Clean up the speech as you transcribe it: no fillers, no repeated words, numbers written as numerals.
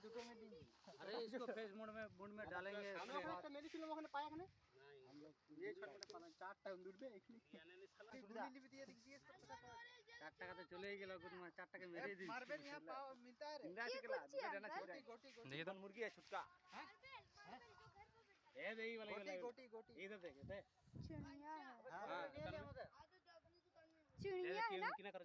दुटो में दी। अरे इसको फेस मुंड में डालेंगे। हम लोग तो मेरी फिल्म में पाया है ना। हम लोग ये छोटे मोटे पालन 4 टाइम दूर पे एक गुली ली बिटिया दिख दिए इसको पता पड़ा। 4 টাকা तो चले ही गेला गुद में 4 টাকা मेरे दी। मार्बल यहां पाव मिलता है रे। ये कुछ गोटी ये तो मुर्गी है छुटका। ए दे ही वाला गोटी इधर देख दे। चिड़िया है। हां चिड़िया है ना। किना कर